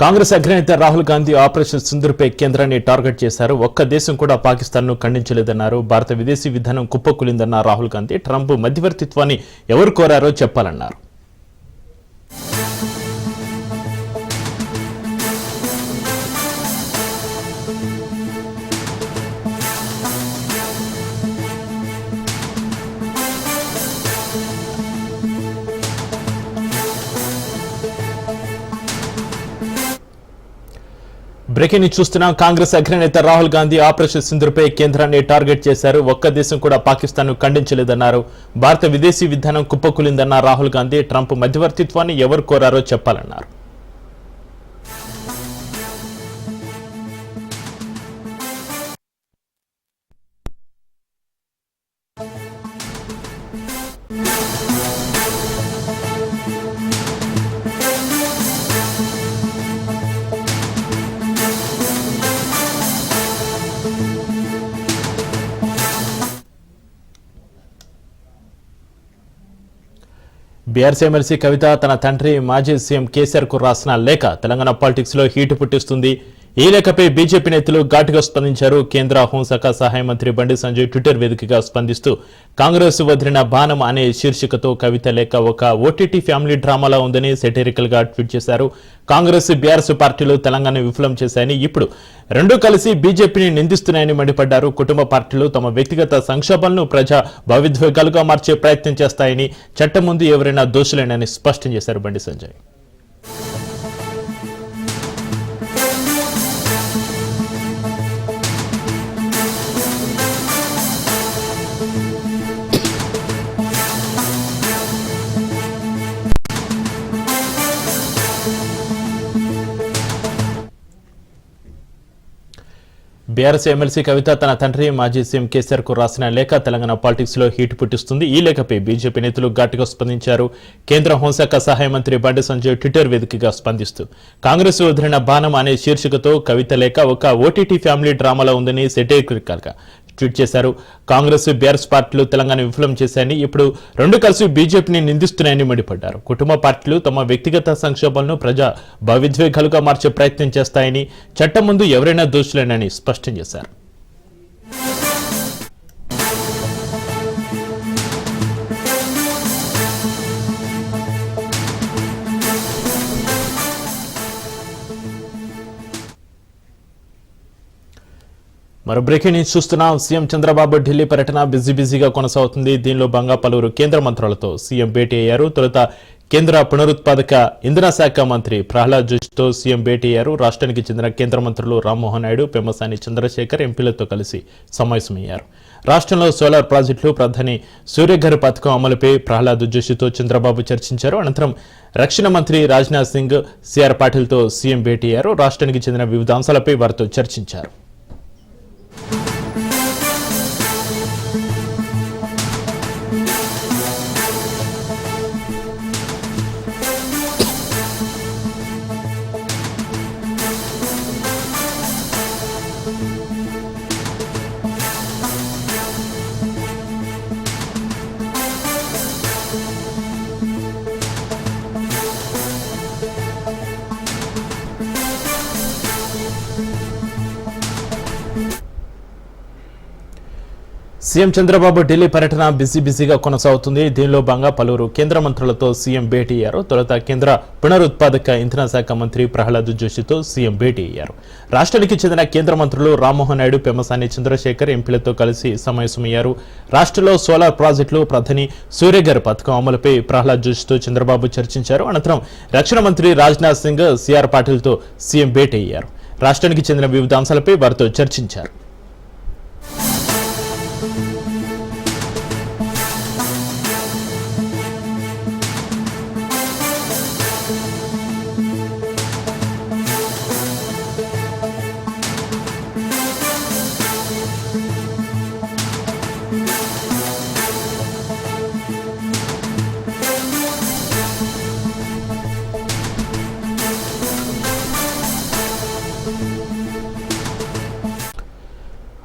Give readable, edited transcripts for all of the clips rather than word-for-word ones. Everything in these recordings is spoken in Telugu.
కాంగ్రెస్ అగ్రనేత రాహుల్ గాంధీ ఆపరేషన్ సింధూర్పై కేంద్రాన్ని టార్గెట్ చేశారు. ఒక్క దేశం కూడా పాకిస్తాన్ను ఖండించలేదన్నారు. భారత విదేశీ విధానం కుప్పకూలిందన్న రాహుల్ గాంధీ ట్రంప్ మధ్యవర్తిత్వాన్ని ఎవరు కోరారో చెప్పాలన్నారు. బ్రేకింగ్ న్యూస్ చూస్తున్నాం. కాంగ్రెస్ అగ్రనేత రాహుల్ గాంధీ ఆపరేషన్ సింధూర్పై కేంద్రాన్ని టార్గెట్ చేశారు. ఒక్క దేశం కూడా పాకిస్తాన్ను ఖండించలేదన్నారు. భారత విదేశీ విధానం కుప్పకూలిందన్న రాహుల్ గాంధీ ట్రంప్ మధ్యవర్తిత్వాన్ని ఎవరు కోరారో చెప్పాలన్నారు. బీఆర్ఎస్ ఎమ్మెల్సీ కవిత తన తండ్రి మాజీ సీఎం కేసీఆర్ కు రాసిన లేఖ తెలంగాణ పాలిటిక్స్ లో హీటు పుట్టిస్తుంది. ఈ లేఖపై బీజేపీ నేతలు ఘాటుగా స్పందించారు. కేంద్ర హోంశాఖ సహాయ మంత్రి బండి సంజయ్ ట్విట్టర్ వేదికగా స్పందిస్తూ కాంగ్రెస్ వదిలిన బాణం అనే శీర్షికతో కవిత లేఖ ఒక ఓటీటీ ఫ్యామిలీ డ్రామాలా ఉందని సెటరికల్ గా ట్వీట్ చేశారు. కాంగ్రెస్ బీఆర్ఎస్ పార్టీలు తెలంగాణ విఫలం చేశాయని, ఇప్పుడు రెండూ కలిసి బీజేపీని నిందిస్తున్నాయని మండిపడ్డారు. కుటుంబ పార్టీలు తమ వ్యక్తిగత సంక్షోభాలను ప్రజా భావోద్వేగాలుగా మార్చే ప్రయత్నం చేస్తాయని, చట్టం ముందు ఎవరైనా దోషులేనని స్పష్టం చేశారు బండి సంజయ్. బీఆర్ఎస్ ఎమ్మెల్సీ కవిత తన తండ్రి మాజీ సీఎం కేసీఆర్ కు రాసిన లేఖ తెలంగాణ పాలిటిక్స్ లో హీట్ పుట్టిస్తుంది. ఈ లేఖపై బీజేపీ నేతలు ఘాటుగా స్పందించారు. కేంద్ర హోంశాఖ సహాయ మంత్రి బండి సంజయ్ ట్విట్టర్ వేదికగా స్పందిస్తూ కాంగ్రెస్ వదిలిన బాణం అనే శీర్షికతో కవిత లేఖ ఒక ఓటీటీ ఫ్యామిలీ డ్రామాలో ఉందని సెటరికల్ గా ట్వీట్ చేశారు. కాంగ్రెస్ బీఆర్ఎస్ పార్టీలు తెలంగాణ విఫలం చేశాయని, ఇప్పుడు రెండు కలిసి బీజేపీని నిందిస్తున్నాయని మండిపడ్డారు. కుటుంబ పార్టీలు తమ వ్యక్తిగత సంక్షోభాలను ప్రజా భావోద్వేగాలుగా మార్చే ప్రయత్నం చేస్తాయని, చట్టం ముందు ఎవరైనా దోషులేనని స్పష్టం చేశారు. మరో బ్రేకింగ్ న్యూస్ చూస్తున్నాం. సీఎం చంద్రబాబు ఢిల్లీ పర్యటన బిజీగా కొనసాగుతుంది. దీనిలో భాగంగా పలువురు కేంద్ర మంత్రులతో సీఎం భేటీ అయ్యారు. తొలుత కేంద్ర పునరుత్పాదక ఇంధన శాఖ మంత్రి ప్రహ్లాద్ జోషితో సీఎం భేటీ అయ్యారు. రాష్ట్రానికి చెందిన కేంద్ర మంత్రులు రామ్మోహన్ నాయుడు, పెమ్మసాని చంద్రశేఖర్ ఎంపీలతో కలిసి సమావేశమయ్యారు. రాష్ట్రంలో సోలార్ ప్రాజెక్టులు, ప్రధాని సూర్యఘర్ పథకం అమలుపై ప్రహ్లాద్ జోషితో చంద్రబాబు చర్చించారు. అనంతరం రక్షణ మంత్రి రాజ్నాథ్ సింగ్, సిఆర్ పాటిల్తో సీఎం భేటీ అయ్యారు. రాష్ట్రానికి చెందిన వివిధ అంశాలపై వారితో చర్చించారు. సీఎం చంద్రబాబు ఢిల్లీ పర్యటన బిజీగా కొనసాగుతుంది. దీనిలో భాగంగా పలువురు కేంద్ర మంత్రులతో సీఎం భేటీ అయ్యారు. తొలుత కేంద్ర పునరుత్పాదక ఇంధన శాఖ మంత్రి ప్రహ్లాద్ జోషితో సీఎం భేటీ అయ్యారు. రాష్ట్రానికి చెందిన కేంద్ర మంత్రులు రామ్మోహన్ నాయుడు, పెమ్మసాని చంద్రశేఖర్ ఎంపీలతో కలిసి సమావేశమయ్యారు. రాష్ట్రంలో సోలార్ ప్రాజెక్టులు, ప్రధాని సూర్యఘర్ పథకం అమలుపై ప్రహ్లాద్ జోషితో చంద్రబాబు చర్చించారు. అనంతరం రక్షణ మంత్రి రాజ్నాథ్ సింగ్, సిఆర్ పాటిల్తో సీఎం భేటీ అయ్యారు. రాష్ట్రానికి చెందిన వివిధ అంశాలపై వారితో చర్చించారు.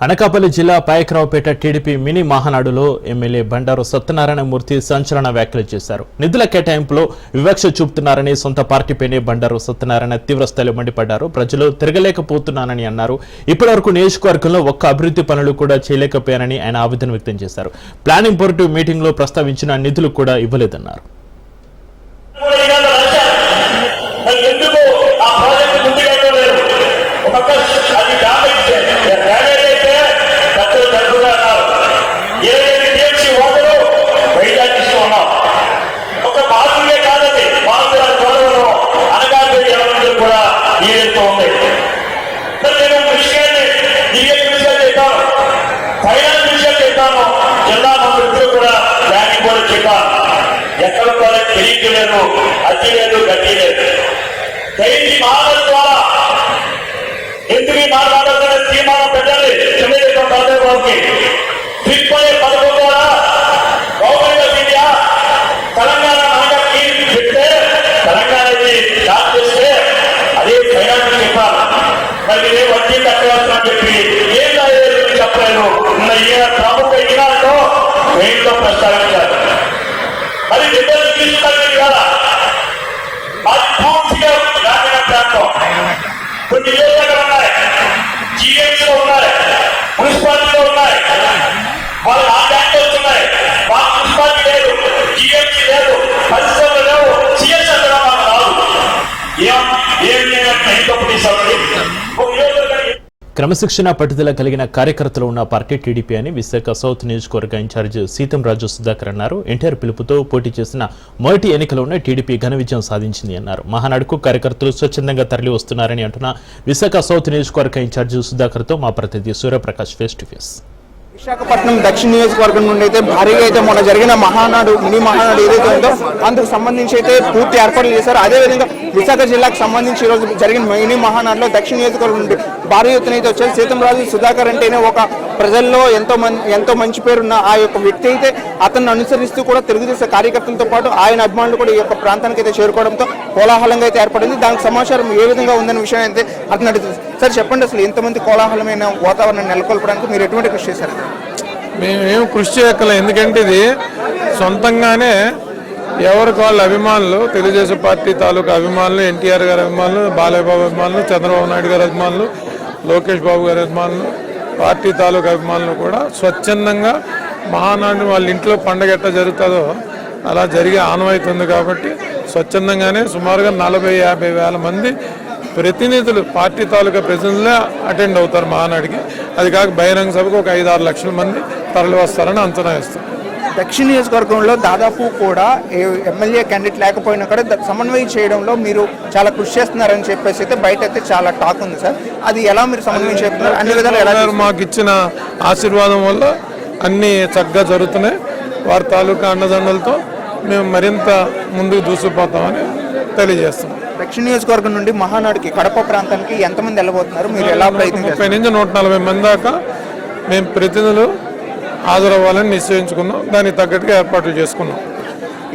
అనకాపల్లి జిల్లా పాయకరావుపేట టీడీపీ మినీ మహానాడులో ఎమ్మెల్యే బండారు సత్యనారాయణమూర్తి సంచలన వ్యాఖ్యలు చేశారు. నిధుల కేటాయింపులో వివక్ష చూపుతున్నారని సొంత పార్టీపైనే బండారు సత్యనారాయణ తీవ్రస్థాయిలో మండిపడ్డారు. ప్రజలు తిరగలేకపోతున్నానని అన్నారు. ఇప్పటివరకు నియోజకవర్గంలో ఒక్క అభివృద్ధి పనులు కూడా చేయలేకపోయారని ఆయన ఆవేదన వ్యక్తం చేశారు. ప్లానింగ్ బోర్డు మీటింగ్ లో ప్రస్తావించిన నిధులు కూడా ఇవ్వలేదన్నారు. ఎక్కడ కూడా తెలియదు లేదు, అతి లేదు, గట్టి లేదు. దయచి మాటల ద్వారా ఎందుకు మాట్లాడాలనే తీర్మానం పెట్టాలి. తెలుగుదేశం బాబుకి ట్రిప్పోయే పథకం ద్వారా గవర్నమెంట్ ఆఫ్ ఇండియా తెలంగాణ నాయకుడికి చెప్తే తెలంగాణకి స్టార్ట్ చేస్తే అదే ఫైనాన్స్ చెప్పాలి. మరి నేను వడ్డీ కట్టవలసిన చెప్పి ఏం చెప్పలేదు. ప్రముఖ ఇనాలతో మెయిన్లో ప్రస్తావించారు. అది నిధులు తీసుకున్నది కదా, అది పూర్తిగా గ్రామీణ ప్రాంతం. కొన్ని నియోజకవర్గాలు ఉన్నాయి, జిఎంసీలో ఉన్నాయి, మున్సిపాలిటీలో ఉన్నాయి. వాళ్ళు ఆ బ్యాంకులు ఉన్నాయి, మా మున్సిపాలిటీ లేదు, జిఎంసీ లేదు, పరిశ్రమలు లేవు, సిఎస్ఆర్ కూడా మాకు రాదు. ఏం ఇంకొకటి క్రమశిక్షణ పట్టుదల కలిగిన కార్యకర్తలు ఉన్న పార్టీ టీడీపీ అని విశాఖ సౌత్ నియోజకవర్గ ఇన్ఛార్జ్ సీతంరాజు సుధాకర్ అన్నారు. ఎన్టీఆర్ పిలుపుతో పోటీ చేసిన మొదటి ఎన్నికలోనే టీడీపీ ఘన విజయం సాధించింది అన్నారు. మహానాడుకు కార్యకర్తలు స్వచ్ఛందంగా తరలి వస్తున్నారని అంటున్న విశాఖ సౌత్ నియోజకవర్గ ఇన్ఛార్జ్ సుధాకర్తో మా ప్రతినిధి Suryaprakash face to face. Visakhapatnam దక్షిణ నియోజకవర్గం నుండి అయితే భారీగా అయితే మొన్న జరిగిన మహానాడు మినీ మహానాడు ఏదైతే ఉందో అందుకు సంబంధించి అయితే పూర్తి ఏర్పాట్లు చేశారు. అదేవిధంగా విశాఖ జిల్లాకు సంబంధించి ఈరోజు జరిగిన మినీ మహానాడులో దక్షిణ నియోజకవర్గం నుండి భారీ ఎత్తున అయితే వచ్చారు. సీతంరాజు సుధాకర్ అంటేనే ఒక ప్రజల్లో ఎంతో మంచి పేరున్న ఆ యొక్క వ్యక్తి అయితే అతన్ని అనుసరిస్తూ కూడా తెలుగుదేశం కార్యకర్తలతో పాటు ఆయన అభిమానులు కూడా ఈ యొక్క ప్రాంతానికి అయితే చేరుకోవడంతో కోలాహలంగా అయితే ఏర్పడింది. దానికి సమాచారం ఏ విధంగా ఉందనే విషయం అయితే అతను అడుగుతుంది. సార్ చెప్పండి, అసలు ఎంతమంది కోలాహలమైన వాతావరణం నెలకొల్పడానికి మీరు ఎటువంటి కృషి చేశారు? మేమేం కృషి చేయక్కర్లేదు, ఎందుకంటే ఇది సొంతంగానే ఎవరికి వాళ్ళ అభిమానులు, తెలుగుదేశం పార్టీ తాలూకా అభిమానులు, ఎన్టీఆర్ గారి అభిమానులు, బాలయ్య బాబు అభిమానులు, చంద్రబాబు నాయుడు గారి అభిమానులు, లోకేష్ బాబు గారి అభిమానులు, పార్టీ తాలూకా అభిమానులు కూడా స్వచ్ఛందంగా మహానాడు వాళ్ళ ఇంట్లో పండగ ఎట్లా జరుగుతుందో అలా జరిగే ఆనవాయితీ కాబట్టి స్వచ్ఛందంగానే సుమారుగా 40-50 వేల మంది ప్రతినిధులు, పార్టీ తాలూకా ప్రతినిధులే అటెండ్ అవుతారు మహానాడికి. అది కాక బహిరంగ సభకు ఒక 5-6 లక్షల మంది తరలి వస్తారని అంచనా వేస్తారు. దక్షిణ నియోజకవర్గంలో దాదాపు కూడా ఎమ్మెల్యే క్యాండిడేట్ లేకపోయినా కూడా సమన్వయం చేయడంలో మీరు చాలా కృషి చేస్తున్నారని చెప్పేసి అయితే బయట అయితే చాలా టాక్ ఉంది సార్. అది ఎలా మీరు సమన్వయం చేస్తున్నారు? అన్ని విధాలు ఎలా మాకు ఇచ్చిన ఆశీర్వాదం వల్ల అన్నీ చక్కగా జరుగుతున్నాయి. వారి తాలూకా అండదండలతో మేము మరింత ముందుకు దూసుకుపోతామని తెలియజేస్తున్నాం. దక్షిణ నియోజకవర్గం నుండి మహానాడుకి కడప ప్రాంతానికి ఎంతమంది వెళ్ళబోతున్నారు? మీరు ఎలా ప్రయత్నం 30 నుంచి 140 మంది దాకా మేము ప్రతినిధులు హాజరవ్వాలని నిశ్చయించుకున్నాం. దానికి తగ్గట్టుగా ఏర్పాట్లు చేసుకున్నాం.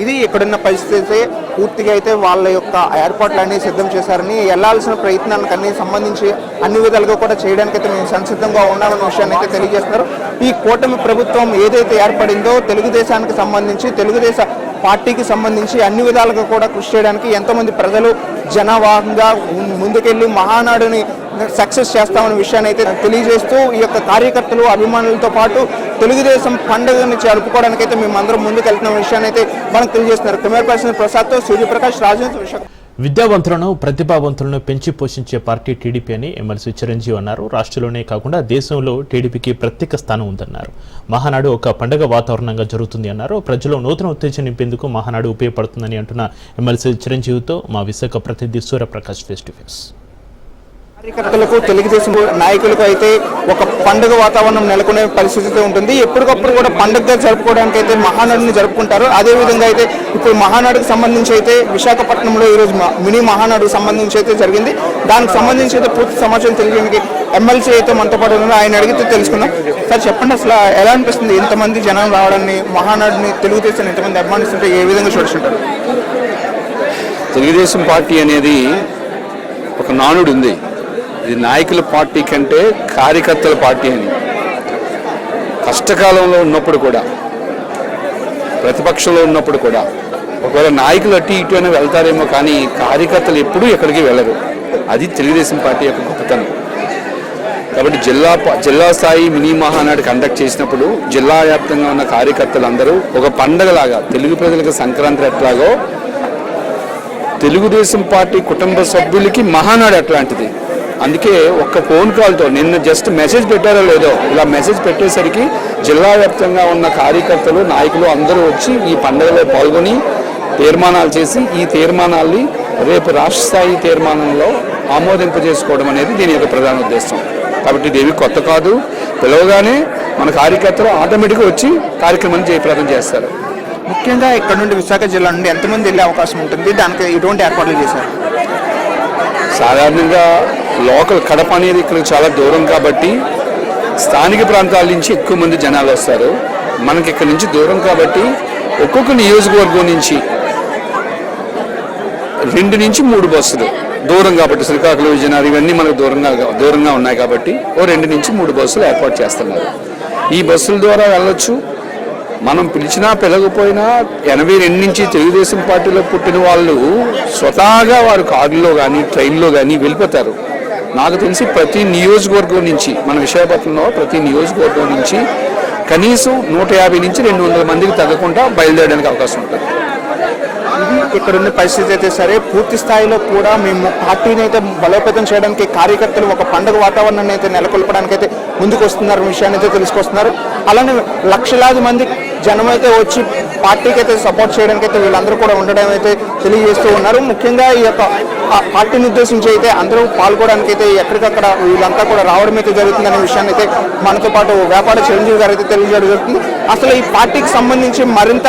ఇది ఇక్కడున్న పరిస్థితి పూర్తిగా అయితే వాళ్ళ యొక్క ఏర్పాట్లు అన్ని సిద్ధం చేశారని, వెళ్లాల్సిన ప్రయత్నాలకు అన్ని సంబంధించి అన్ని విధాలుగా కూడా చేయడానికైతే మేము సంసిద్ధంగా ఉన్నామన్న విషయాన్ని అయితే తెలియజేస్తున్నారు. ఈ కూటమి ప్రభుత్వం ఏదైతే ఏర్పడిందో తెలుగుదేశానికి సంబంధించి, తెలుగుదేశ పార్టీకి సంబంధించి అన్ని విధాలుగా కూడా కృషి చేయడానికి ఎంతోమంది ప్రజలు జనవాహంగా ముందుకెళ్లి మహానాడుని సక్సెస్ చేస్తామనే విషయాన్ని అయితే తెలియజేస్తూ ఈ యొక్క కార్యకర్తలు, అభిమానులతో పాటు తెలుగుదేశం పండుగని జరుపుకోవడానికి అయితే మేము అందరం ముందుకు వెళ్తున్న విషయాన్ని అయితే మనకు తెలియజేస్తున్నారు. కెమెరా పర్సన్ ప్రసాద్తో సూర్యప్రకాష్, రాజేంద్ర, విశాఖ. విద్యావంతులను, ప్రతిభావంతులను పెంచి పోషించే పార్టీ టీడీపీ అని ఎమ్మెల్సీ చిరంజీవి అన్నారు. రాష్ట్రంలోనే కాకుండా దేశంలో టీడీపీకి ప్రత్యేక స్థానం ఉందన్నారు. మహానాడు ఒక పండుగ వాతావరణంగా జరుగుతుంది అన్నారు. ప్రజలు నూతన ఉత్తేజం నింపేందుకు మహానాడు ఉపయోగపడుతుందని అంటున్న ఎమ్మెల్సీ చిరంజీవితో మా విశాఖ ప్రతినిధి సూర్యప్రకాష్ ఫేస్ టు ఫేస్. కార్యకర్తలకు, తెలుగుదేశం నాయకులకు అయితే ఒక పండుగ వాతావరణం నెలకొనే పరిస్థితి ఉంటుంది. ఎప్పటికప్పుడు కూడా పండుగగా జరుపుకోవడానికి అయితే మహానాడుని జరుపుకుంటారు. అదేవిధంగా అయితే ఇప్పుడు మహానాడుకు సంబంధించి అయితే విశాఖపట్నంలో ఈరోజు మినీ మహానాడుకు సంబంధించి అయితే జరిగింది. దానికి సంబంధించి అయితే పూర్తి సమాచారం తెలియడానికి ఎమ్మెల్సీ అయితే మనతో పాటు ఉన్నారు. ఆయన అడిగితే తెలుసుకుందాం. సార్ చెప్పండి, అసలు ఎలా అనిపిస్తుంది ఇంతమంది జనం రావడాన్ని, మహానాడుని తెలుగుదేశం ఇంతమంది అభిమానిస్తుంటే ఏ విధంగా చూడుతుంటారు? తెలుగుదేశం పార్టీ అనేది ఒక నానుడు ఉంది. ఇది నాయకుల పార్టీ కంటే కార్యకర్తల పార్టీ అని. కష్టకాలంలో ఉన్నప్పుడు కూడా, ప్రతిపక్షంలో ఉన్నప్పుడు కూడా ఒకవేళ నాయకులు అటు ఇటు అని వెళ్తారేమో, కానీ కార్యకర్తలు ఎప్పుడూ ఎక్కడికి వెళ్ళరు. అది తెలుగుదేశం పార్టీ యొక్క గొప్పతనం. కాబట్టి జిల్లా స్థాయి మినీ మహానాడు కండక్ట్ చేసినప్పుడు జిల్లా వ్యాప్తంగా ఉన్న కార్యకర్తలందరూ ఒక పండగలాగా, తెలుగు ప్రజలకు సంక్రాంతి ఎట్లాగో తెలుగుదేశం పార్టీ కుటుంబ సభ్యులకి మహానాడు అట్లాంటిది. అందుకే ఒక్క ఫోన్ కాల్తో, నిన్న జస్ట్ మెసేజ్ పెట్టారో లేదో, ఇలా మెసేజ్ పెట్టేసరికి జిల్లా వ్యాప్తంగా ఉన్న కార్యకర్తలు, నాయకులు అందరూ వచ్చి ఈ పండుగలో పాల్గొని తీర్మానాలు చేసి ఈ తీర్మానాల్ని రేపు రాష్ట్ర స్థాయి తీర్మానంలో ఆమోదింపజేసుకోవడం అనేది దీని యొక్క ప్రధాన ఉద్దేశం. కాబట్టి ఇదేవి కొత్త కాదు. పిలవగానే మన కార్యకర్తలు ఆటోమేటిక్గా వచ్చి కార్యక్రమాన్ని జయప్రదం చేస్తారు. ముఖ్యంగా ఇక్కడ నుండి విశాఖ జిల్లా నుండి ఎంతమంది వెళ్ళే అవకాశం ఉంటుంది? దానికి ఎటువంటి ఏర్పాట్లు చేశారు? సాధారణంగా లోకల్ కడప అనేది ఇక్కడ చాలా దూరం కాబట్టి స్థానిక ప్రాంతాల నుంచి ఎక్కువ మంది జనాలు వస్తారు. మనకి ఇక్కడ నుంచి దూరం కాబట్టి ఒక్కొక్క నియోజకవర్గం నుంచి 2 నుంచి 3 బస్సులు, దూరం కాబట్టి శ్రీకాకుళం, విజయనగరం ఇవన్నీ మనకు దూరంగా ఉన్నాయి కాబట్టి 2 నుంచి 3 బస్సులు ఏర్పాటు చేస్తున్నారు. ఈ బస్సుల ద్వారా వెళ్ళొచ్చు. మనం పిలిచినా పిలవకపోయినా 82 నుంచి తెలుగుదేశం పార్టీలో పుట్టిన వాళ్ళు స్వతహాగా వారు కారులో కానీ ట్రైన్లో కానీ వెళ్ళిపోతారు. నాకు తెలిసి ప్రతి నియోజకవర్గం నుంచి, మన విశాఖపట్నంలో ప్రతి నియోజకవర్గం నుంచి కనీసం 150 నుంచి 200 మందికి తగ్గకుండా బయలుదేరడానికి అవకాశం ఉంటుంది. ఇక్కడ ఉన్న పరిస్థితి అయితే సరే, పూర్తి స్థాయిలో కూడా మేము పార్టీని అయితే బలోపేతం చేయడానికి కార్యకర్తలు ఒక పండుగ వాతావరణాన్ని అయితే నెలకొల్పడానికి అయితే ముందుకు వస్తున్నారు విషయాన్ని అయితే తెలుసుకొస్తున్నారు. అలానే లక్షలాది మంది జనం అయితే వచ్చి పార్టీకి అయితే సపోర్ట్ చేయడానికి అయితే వీళ్ళందరూ కూడా ఉండడం అయితే తెలియజేస్తూ ఉన్నారు. ముఖ్యంగా ఈ యొక్క పార్టీని ఉద్దేశించి అయితే అందరూ పాల్గొనడానికి అయితే ఎక్కడికక్కడ వీళ్ళంతా కూడా రావడం అయితే జరుగుతుందనే విషయాన్ని అయితే మనతో పాటు వ్యాపార చిరంజీవి గారు అయితే తెలియజేయడం జరుగుతుంది. అసలు ఈ పార్టీకి సంబంధించి మరింత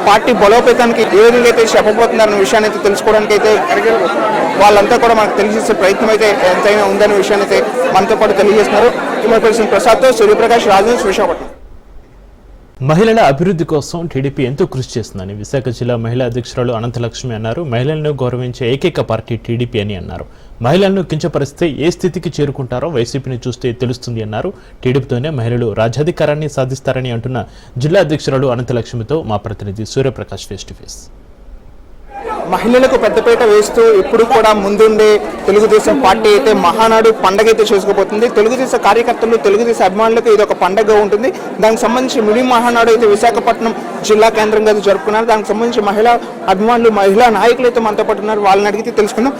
పార్టీ బలోపేతానికి ఏ విధంగా అయితే చెప్పబోతున్నారనే విషయాన్ని అయితే తెలుసుకోవడానికి అయితే వాళ్ళంతా కూడా మనకు తెలియజేసే ప్రయత్నం అయితే ఎంతైనా ఉందనే విషయాన్ని అయితే మనతో పాటు తెలియజేస్తున్నారు. కెమెరా ప్రసాద్తో సూర్యప్రకాష్, రాజేష్, విశాఖపట్నం. మహిళల అభివృద్ధి కోసం టీడీపీ ఎంతో కృషి చేస్తుందని విశాఖ జిల్లా మహిళా అధ్యక్షురాలు అనంతలక్ష్మి అన్నారు. మహిళలను గౌరవించే ఏకైక పార్టీ టీడీపీ అని అన్నారు. మహిళలను కించపరిస్తే ఏ స్థితికి చేరుకుంటారో వైసీపీని చూస్తే తెలుస్తుంది అన్నారు. టీడీపీతోనే మహిళలు రాజ్యాధికారాన్ని సాధిస్తారని అంటున్న జిల్లా అధ్యక్షురాలు అనంతలక్ష్మితో మా ప్రతినిధి సూర్యప్రకాష్ ఫేస్ టు ఫేస్. మహిళలకు పెద్దపీట వేస్తూ ఇప్పుడు కూడా ముందుండే తెలుగుదేశం పార్టీ అయితే మహానాడు పండగ అయితే చేసుకోబోతుంది. తెలుగుదేశం కార్యకర్తలు, తెలుగుదేశం అభిమానులకు ఇది ఒక పండగ ఉంటుంది. దానికి సంబంధించి మినీ మహానాడు అయితే విశాఖపట్నం జిల్లా కేంద్రంగా జరుపుకున్నారు. దానికి సంబంధించి మహిళా అభిమానులు, మహిళా నాయకులు అయితే మనతో పాటు ఉన్నారు. వాళ్ళని అడిగితే తెలుసుకుందాం.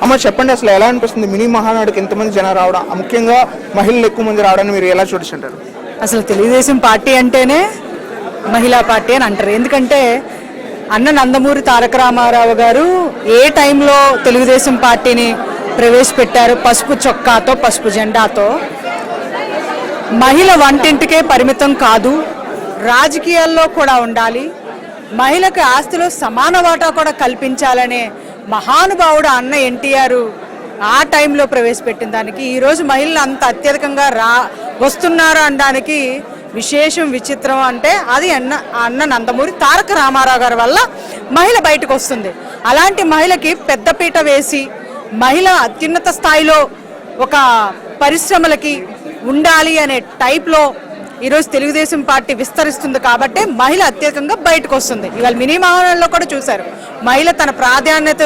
అమ్మ, చెప్పండి, అసలు ఎలా అనిపిస్తుంది మినీ మహానాడుకి ఎంతమంది జనం రావడం, ముఖ్యంగా మహిళలు ఎక్కువ మంది రావడాన్ని మీరు ఎలా చూడొచ్చుంటారు? అసలు తెలుగుదేశం పార్టీ అంటేనే మహిళా పార్టీ అని అంటారు. ఎందుకంటే అన్న నందమూరి తారక రామారావు గారు ఏ టైంలో తెలుగుదేశం పార్టీని ప్రవేశపెట్టారు, పసుపు చొక్కాతో, పసుపు జెండాతో. మహిళ వంటింటికే పరిమితం కాదు, రాజకీయాల్లో కూడా ఉండాలి, మహిళకు ఆస్తిలో సమాన వాటా కూడా కల్పించాలనే మహానుభావుడు అన్న ఎన్టీఆర్ ఆ టైంలో ప్రవేశపెట్టిన దానికి ఈరోజు మహిళలు అంత అత్యధికంగా వస్తున్నారు అనడానికి విశేషం, విచిత్రం అంటే అది అన్న నందమూరి తారక రామారావు గారి వల్ల మహిళ బయటకు వస్తుంది. అలాంటి మహిళకి పెద్దపీట వేసి మహిళ అత్యున్నత స్థాయిలో ఒక పరిశ్రమలకి ఉండాలి అనే టైప్లో ఈరోజు తెలుగుదేశం పార్టీ విస్తరిస్తుంది. కాబట్టి మహిళ అత్యధికంగా బయటకు వస్తుంది. ఇవాళ మినీ మహానాడులో కూడా చూశారు, మహిళ తన ప్రాధాన్యత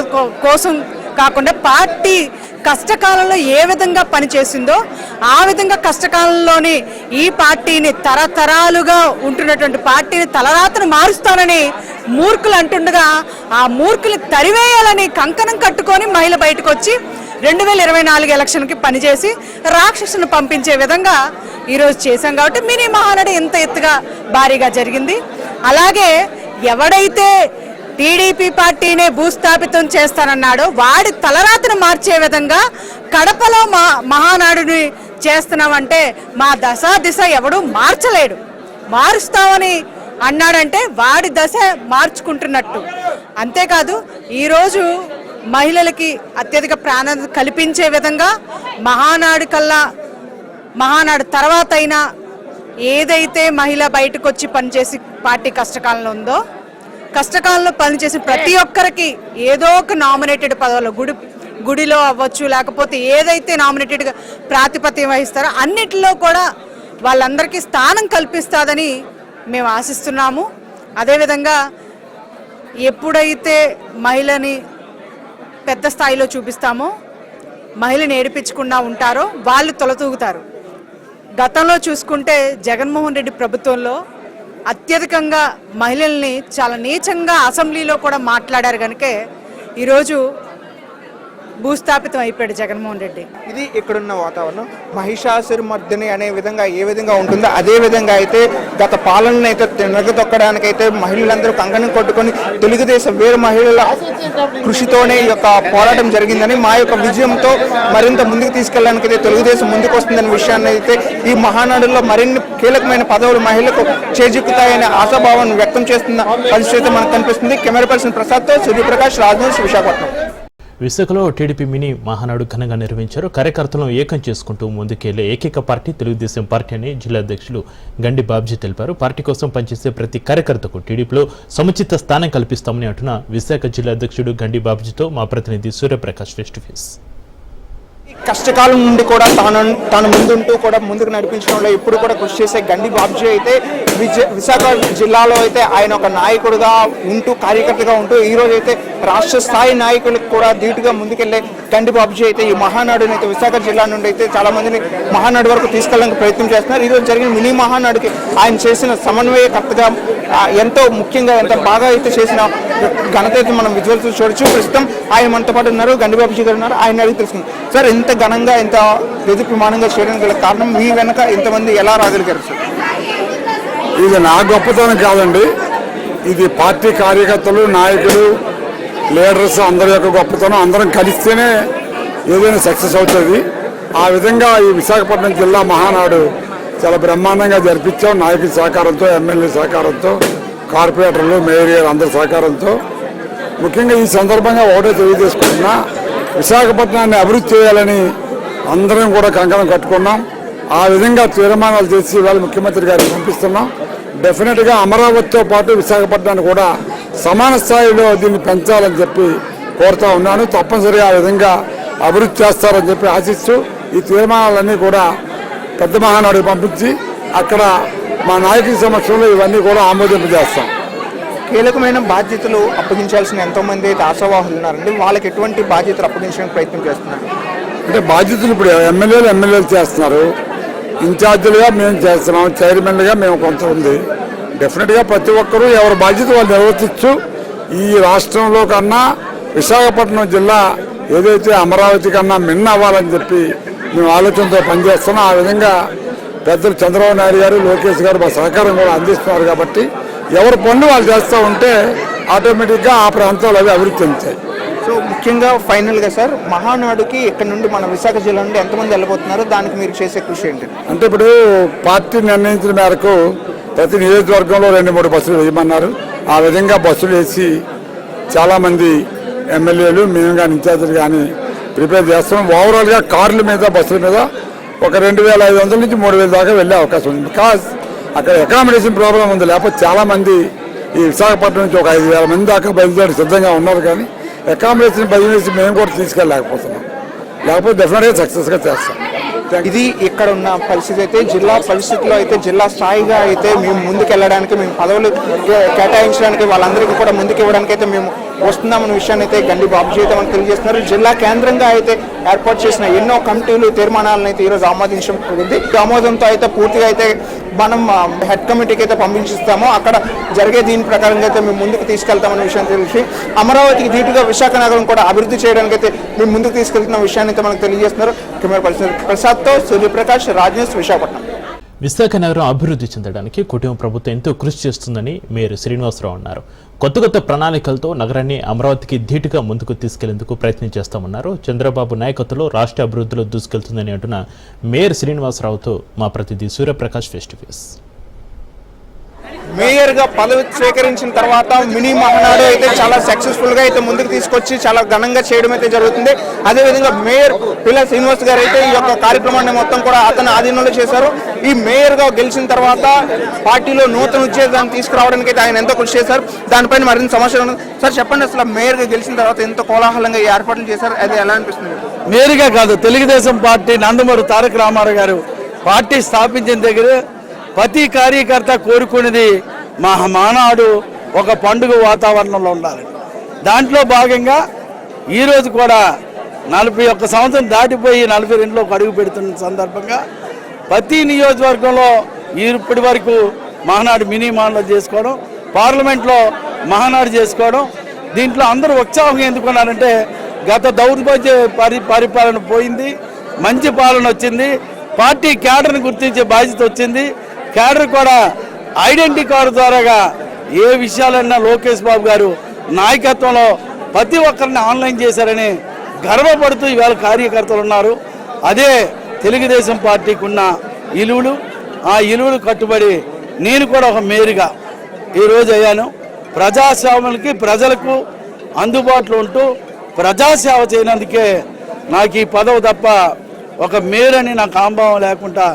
కోసం కాకుండా పార్టీ కష్టకాలంలో ఏ విధంగా పనిచేసిందో ఆ విధంగా కష్టకాలంలోని ఈ పార్టీని, తరతరాలుగా ఉంటున్నటువంటి పార్టీని తలరాతను మారుస్తానని మూర్ఖులు అంటుండగా ఆ మూర్ఖులు తరివేయాలని కంకణం కట్టుకొని మహిళ బయటకు వచ్చి 2024 ఎలక్షన్కి పనిచేసి రాక్షసును పంపించే విధంగా ఈరోజు చేశాం. కాబట్టి మినీ మహానాడు ఇంత ఎత్తుగా భారీగా జరిగింది. అలాగే ఎవడైతే టీడీపీ పార్టీనే భూస్థాపితం చేస్తానన్నాడో వాడి తలరాతను మార్చే విధంగా కడపలో మహానాడుని చేస్తున్నామంటే మా దశ దిశ ఎవడు మార్చలేడు. మారుస్తామని అన్నాడంటే వాడి దశ మార్చుకుంటున్నట్టు. అంతేకాదు ఈరోజు మహిళలకి అత్యధిక ప్రాధాన్యత కల్పించే విధంగా మహానాడు తర్వాత అయినా ఏదైతే మహిళ బయటకు వచ్చి పనిచేసి పార్టీ కష్టకాలంలో ఉందో, కష్టకాలంలో పనిచేసి ప్రతి ఒక్కరికి ఏదో ఒక నామినేటెడ్ పదవుల్లో గుడిలో అవ్వచ్చు, లేకపోతే ఏదైతే నామినేటెడ్గా ప్రాతిపత్యం వహిస్తారో అన్నిటిలో కూడా వాళ్ళందరికీ స్థానం కల్పిస్తుందని మేము ఆశిస్తున్నాము. అదేవిధంగా ఎప్పుడైతే మహిళని పెద్ద స్థాయిలో చూపిస్తామో, మహిళని ఏడిపించకుండా ఉంటారో వాళ్ళు తొలతూగుతారు. గతంలో చూసుకుంటే జగన్మోహన్ రెడ్డి ప్రభుత్వంలో అత్యధికంగా మహిళల్ని చాలా నీచంగా అసెంబ్లీలో కూడా మాట్లాడారు కనుక ఈరోజు భూస్థాపితం అయిపోయాడు జగన్మోహన్ రెడ్డి. ఇది ఇక్కడున్న వాతావరణం. మహిషాసురమర్దిని అనే విధంగా ఏ విధంగా ఉంటుందో అదే విధంగా అయితే గత పాలనను అయితే తిరగదొక్కడానికైతే మహిళలందరూ కంకణం కొట్టుకొని తెలుగుదేశం వీర మహిళల కృషితోనే ఈ యొక్క పోరాటం జరిగిందని, మా యొక్క విజయంతో మరింత ముందుకు తీసుకెళ్ళడానికి అయితే తెలుగుదేశం ముందుకు వస్తుందనే విషయాన్ని అయితే ఈ మహానాడులో మరిన్ని కీలకమైన పదవులు మహిళలకు చేజిక్కుతాయనే ఆశాభావాన్ని వ్యక్తం చేస్తున్న పరిస్థితి మనకు కనిపిస్తుంది. కెమెరా పర్సన్ ప్రసాద్తో సూర్యప్రకాష్, రాజనూస్, విశాఖపట్నం. విశాఖలో టీడీపీ మినీ మహానాడు ఘనంగా నిర్వహించారు. కార్యకర్తలను ఏకం చేసుకుంటూ ముందుకెళ్లే ఏకైక పార్టీ తెలుగుదేశం పార్టీ అని జిల్లా అధ్యక్షులు గండి బాబ్జీ తెలిపారు. పార్టీ కోసం పనిచేసే ప్రతి కార్యకర్తకు టీడీపీలో సముచిత స్థానం కల్పిస్తామని అంటున్న విశాఖ జిల్లా అధ్యక్షుడు గండి బాబ్జీతో మా ప్రతినిధి సూర్యప్రకాష్ ఫేస్ టు ఫేస్. కష్టకాలం నుండి కూడా తాను ముందుంటూ కూడా ముందుకు నడిపించడంలో ఎప్పుడు కూడా కృషి చేసే గండి బాబ్జీ అయితే విశాఖ జిల్లాలో అయితే ఆయన ఒక నాయకుడిగా ఉంటూ, కార్యకర్తగా ఉంటూ ఈరోజు అయితే రాష్ట్ర స్థాయి నాయకులకు కూడా ధీటుగా ముందుకెళ్లే గండి బాబ్జీ అయితే ఈ మహానాడుని అయితే విశాఖ జిల్లా నుండి అయితే చాలా మందిని మహానాడు వరకు తీసుకెళ్ళడానికి ప్రయత్నం చేస్తున్నారు. ఈరోజు జరిగిన మినీ మహానాడుకి ఆయన చేసిన సమన్వయకర్తగా ఎంతో ముఖ్యంగా ఎంత బాగా అయితే చేసిన ఘనత అయితే మనం విజువల్స్ చూడొచ్చు. ప్రస్తుతం ఆయన మనతో పాటు ఉన్నారు, గండి బాబ్జీ గారు ఉన్నారు. ఆయన అడిగి తెలుసుకుంది. సార్, ఇంత ఘనంగా ఇంత ప్రమాణంగా చేయడానికి గల కారణం మీ వెనక ఇంతమంది ఎలా రాగలిగారు సార్? ఇది నా గొప్పతనం కాదండి, ఇది పార్టీ కార్యకర్తలు, నాయకులు, లీడర్స్ అందరి యొక్క గొప్పతనం. అందరం కలిస్తేనే ఏదైనా సక్సెస్ అవుతుంది. ఆ విధంగా ఈ విశాఖపట్నం జిల్లా మహానాడు చాలా బ్రహ్మాండంగా జరిపించాం. నాయకుల సహకారంతో, ఎమ్మెల్యే సహకారంతో, కార్పొరేటర్లు, మేయర్ అందరి సహకారంతో. ముఖ్యంగా ఈ సందర్భంగా ఒకటే తెలియజేసుకుంటున్నా, విశాఖపట్నాన్ని అభివృద్ధి చేయాలని అందరం కూడా కంకణం కట్టుకున్నాం. ఆ విధంగా తీర్మానాలు చేసి ఇవాళ ముఖ్యమంత్రి గారికి పంపిస్తున్నాం. డెఫినెట్గా అమరావతితో పాటు విశాఖపట్నాన్ని కూడా సమాన స్థాయిలో దీన్ని పెంచాలని చెప్పి కోరుతా ఉన్నాను. తప్పనిసరిగా ఆ విధంగా అభివృద్ధి చేస్తారని చెప్పి ఆశిస్తూ ఈ తీర్మానాలన్నీ కూడా పెద్ద మహానాడుకి పంపించి అక్కడ మా నాయకుల సమక్షంలో ఇవన్నీ కూడా ఆమోదింపజేస్తాం. కీలకమైన బాధ్యతలు అప్పగించాల్సిన ఎంతోమంది అయితే ఆశావాహులు ఉన్నారండి. వాళ్ళకి ఎటువంటి బాధ్యతలు అప్పగించడానికి ప్రయత్నం చేస్తున్నారు? అంటే బాధ్యతలు ఇప్పుడు ఎమ్మెల్యేలు చేస్తున్నారు, ఇన్ఛార్జీలుగా మేము చేస్తున్నాం, చైర్మన్లుగా మేము కొంత ఉంది. డెఫినెట్గా ప్రతి ఒక్కరూ ఎవరి బాధ్యత వాళ్ళు నిర్వర్తించు. ఈ రాష్ట్రంలో కన్నా విశాఖపట్నం జిల్లా ఏదైతే అమరావతి కన్నా మిన్న అవ్వాలని చెప్పి మేము ఆలోచనతో పనిచేస్తున్నాం. ఆ విధంగా పెద్దలు చంద్రబాబు నాయుడు గారు, లోకేష్ గారు మా సహకారం కూడా అందిస్తున్నారు. కాబట్టి ఎవరి పనులు వాళ్ళు చేస్తూ ఉంటే ఆటోమేటిక్గా ఆ ప్రాంతాలు అవి అభివృద్ధి చెందుతాయి. సో ముఖ్యంగా ఫైనల్గా సార్, మహానాడుకి ఇక్కడ నుండి మన విశాఖ జిల్లా నుండి ఎంతమంది వెళ్ళిపోతున్నారు, దానికి మీరు చేసే కృషి ఏంటి? అంటే ఇప్పుడు పార్టీ నిర్ణయించిన మేరకు ప్రతి నియోజకవర్గంలో 2-3 బస్సులు వేయమన్నారు. ఆ విధంగా బస్సులు వేసి చాలామంది ఎమ్మెల్యేలు, మేము కానీ ఇన్ఛార్జీలు కానీ ప్రిపేర్ చేస్తున్నాం. ఓవరాల్గా కార్ల మీద, బస్సుల మీద ఒక 2,500 నుంచి 3,000 దాకా వెళ్ళే అవకాశం ఉంది. బికాజ్ అక్కడ అకామిడేషన్ ప్రాబ్లం ఉంది. లేకపోతే చాలామంది ఈ విశాఖపట్నం నుంచి ఒక 5,000 మంది దాకా బయలుదేరి సిద్ధంగా ఉన్నారు. కానీ అకామిడేషన్ భయం వేసి మేము కూడా తీసుకెళ్ళలేకపోతున్నాం. లేకపోతే డెఫినెట్గా సక్సెస్గా చేస్తాం. ఇది ఇక్కడ ఉన్న పరిస్థితి అయితే జిల్లా పరిస్థితిలో అయితే జిల్లా స్థాయిగా అయితే మేము ముందుకెళ్ళడానికి, మేము పదవులు కేటాయించడానికి, వాళ్ళందరికీ కూడా ముందుకు ఇవ్వడానికి అయితే మేము వస్తున్నామన్న విషయాన్ని అయితే గండి బాబ్జీ అయితే మనకు తెలియజేస్తున్నారు. జిల్లా కేంద్రంగా అయితే ఏర్పాటు చేసిన ఎన్నో కమిటీలు, తీర్మానాలను అయితే ఈరోజు ఆమోదించడం జరిగింది. ఆమోదంతో అయితే పూర్తిగా అయితే మనం హెడ్ కమిటీకి అయితే పంపించిస్తామో అక్కడ జరిగే దీని ప్రకారంగా అయితే మేము ముందుకు తీసుకెళ్తామన్న విషయాన్ని తెలిసి అమరావతికి ధీటుగా విశాఖ నగరం కూడా అభివృద్ధి చేయడానికి అయితే మేము ముందుకు తీసుకెళ్తున్న విషయాన్ని అయితే మనకు తెలియజేస్తున్నారు. కెమెరా పర్సన్ ప్రసాద్తో సూర్యప్రకాష్, రాజనూస్, విశాఖపట్నం. విశాఖ నగరం అభివృద్ధి చెందడానికి కుటుంబ ప్రభుత్వం ఎంతో కృషి చేస్తుందని మేయర్ శ్రీనివాసరావు అన్నారు. కొత్త ప్రణాళికలతో నగరాన్ని అమరావతికి ధీటుగా ముందుకు తీసుకెళ్లేందుకు ప్రయత్నం చేస్తామన్నారు. చంద్రబాబు నాయకత్వంలో రాష్ట్ర అభివృద్ధిలో దూసుకెళ్తుందని అంటున్న మేయర్ శ్రీనివాసరావుతో మా ప్రతినిధి సూర్యప్రకాష్ ఫేస్ టు ఫేస్. మేయర్గా పదవి స్వీకరించిన తర్వాత మినీ మహానాడు అయితే చాలా సక్సెస్ఫుల్గా అయితే ముందుకు తీసుకొచ్చి చాలా ఘనంగా చేయడం అయితే జరుగుతుంది. అదేవిధంగా మేయర్ పిల్ల శ్రీనివాస్ గారు అయితే ఈ యొక్క కార్యక్రమాన్ని మొత్తం కూడా అతని ఆధీనంలో చేశారు. ఈ మేయర్గా గెలిచిన తర్వాత పార్టీలో నూతన ఉత్తేజాన్ని తీసుకురావడానికి అయితే ఆయన ఎంతో కృషి చేశారు. దానిపైన మరింత సమాచారం ఉంది. సార్ చెప్పండి, అసలు మేయర్గా గెలిచిన తర్వాత ఎంతో కోలాహలంగా ఈ ఏర్పాట్లు చేశారు, అది ఎలా అనిపిస్తుంది? మేయర్గా కాదు, తెలుగుదేశం పార్టీ నందమూరి తారక రామారావు గారు పార్టీ స్థాపించిన దగ్గర ప్రతి కార్యకర్త కోరుకునేది మా మానాడు ఒక పండుగ వాతావరణంలో ఉండాలి. దాంట్లో భాగంగా ఈరోజు కూడా 41 సంవత్సరం దాటిపోయి 42లోకి అడుగు పెడుతున్న సందర్భంగా ప్రతి నియోజకవర్గంలో ఇప్పటి వరకు మహానాడు మినీ మహానాడు చేసుకోవడం, పార్లమెంట్లో మహానాడు చేసుకోవడం, దీంట్లో అందరూ ఉత్సాహంగా ఎందుకున్నారంటే గత దౌర్భాగ్య పరిపాలన పోయింది, మంచి పాలన వచ్చింది, పార్టీ క్యాడర్ని గుర్తించే బాధ్యత వచ్చింది. క్యాడర్ కూడా ఐడెంటిటీ కార్డు ద్వారాగా ఏ విషయాలన్నా లోకేష్ బాబు గారు నాయకత్వంలో ప్రతి ఒక్కరిని ఆన్లైన్ చేశారని గర్వపడుతూ ఇవాళ కార్యకర్తలు ఉన్నారు. అదే తెలుగుదేశం పార్టీకి ఉన్న ఇలువలు, ఆ ఇలువలు కట్టుబడి నేను కూడా ఒక మేయర్గా ఈరోజు అయ్యాను. ప్రజాసేవలకి ప్రజలకు అందుబాటులో ఉంటూ ప్రజాసేవ చేయనందుకే నాకు ఈ పదవి తప్ప ఒక మేయర్ అని నాకు ఆంభావం లేకుండా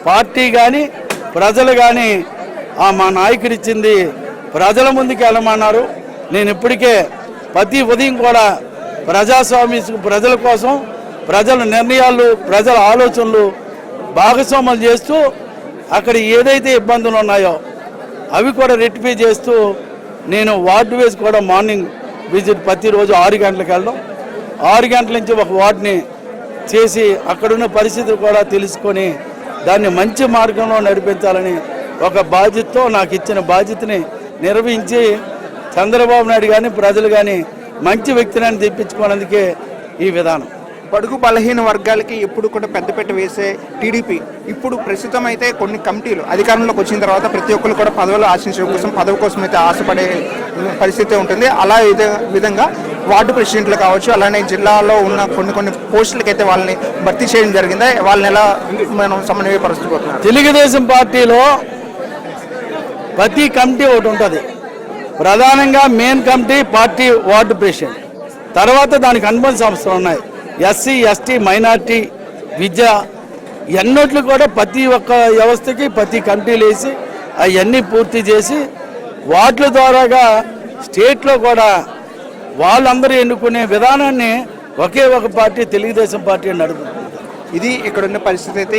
పార్టీ కానీ ప్రజలు కానీ మా నాయకుడు ఇచ్చింది ప్రజల ముందుకు వెళ్ళమన్నారు. నేను ఇప్పటికే ప్రతి ఉదయం కూడా ప్రజాస్వామ్య ప్రజల కోసం ప్రజల నిర్ణయాలు ప్రజల ఆలోచనలు భాగస్వామ్యం చేస్తూ అక్కడ ఏదైతే ఇబ్బందులు ఉన్నాయో అవి కూడా రెక్టిఫై చేస్తూ నేను వార్డు వేసి కూడా మార్నింగ్ విజిట్ ప్రతిరోజు 6 గంటలకు వెళ్ళడం, 6 గంటల నుంచి ఒక వార్డుని చేసి అక్కడున్న పరిస్థితులు కూడా తెలుసుకొని దాన్ని మంచి మార్గంలో నడిపించాలని ఒక బాధ్యతతో నాకు ఇచ్చిన బాధ్యతని నిర్వహించి చంద్రబాబు నాయుడు కానీ ప్రజలు కానీ మంచి వ్యక్తిని తెప్పించుకోవడానికి ఈ విధానం. బడుగు బలహీన వర్గాలకి ఎప్పుడు కూడా పెద్దపీట వేసే టీడీపీ ఇప్పుడు ప్రస్తుతం అయితే కొన్ని కమిటీలు అధికారంలోకి వచ్చిన తర్వాత ప్రతి ఒక్కరు కూడా పదవులు ఆశించడం కోసం, పదవి కోసం అయితే ఆశపడే పరిస్థితి ఉంటుంది. అలా ఇదే విధంగా వార్డు ప్రెసిడెంట్లు కావచ్చు, అలానే జిల్లాలో ఉన్న కొన్ని పోస్టులకి అయితే వాళ్ళని భర్తీ చేయడం జరిగింది. వాళ్ళని ఎలా మనం సమన్వయపరుస్తుపోతున్నాం? తెలుగుదేశం పార్టీలో ప్రతి కమిటీ ఒకటి ఉంటుంది. ప్రధానంగా main committee party ward president, తర్వాత దానికి అనుబంధ సంస్థలు ఉన్నాయి, ఎస్సీ ఎస్టీ మైనార్టీ విద్య, ఎన్నోట్లు కూడా ప్రతి ఒక్క వ్యవస్థకి ప్రతి కమిటీలు వేసి అవన్నీ పూర్తి చేసి వార్డుల ద్వారాగా స్టేట్లో కూడా వాళ్ళందరూ ఎన్నుకునే విధానాన్ని ఒకే ఒక పార్టీ తెలుగుదేశం పార్టీ నడుపుతుంది. ఇది ఇక్కడున్న పరిస్థితి అయితే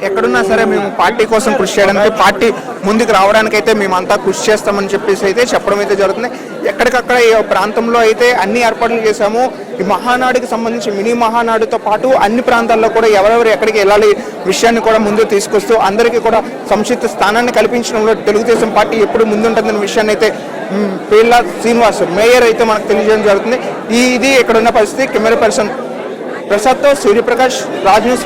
ఎక్కడున్నా సరే మేము పార్టీ కోసం కృషి చేయడానికి, పార్టీ ముందుకు రావడానికి అయితే మేమంతా కృషి చేస్తామని చెప్పేసి అయితే చెప్పడం అయితే జరుగుతుంది. ఎక్కడికక్కడ ఈ ప్రాంతంలో అయితే అన్ని ఏర్పాట్లు చేశాము. ఈ మహానాడుకి సంబంధించి మినీ మహానాడుతో పాటు అన్ని ప్రాంతాల్లో కూడా ఎవరెవరు ఎక్కడికి వెళ్ళాలి విషయాన్ని కూడా ముందు తీసుకొస్తూ అందరికీ కూడా సంక్షిప్త స్థానాన్ని కల్పించడంలో తెలుగుదేశం పార్టీ ఎప్పుడు ముందుంటుందన్న విషయాన్ని అయితే పేర్ల శ్రీనివాస్ మేయర్ అయితే మనకు తెలియజేయడం జరుగుతుంది. ఇది ఇక్కడ ఉన్న పరిస్థితి. కెమెరా పర్సన్ ప్రసాద్తో సూర్యప్రకాష్, రాజ్ న్యూస్.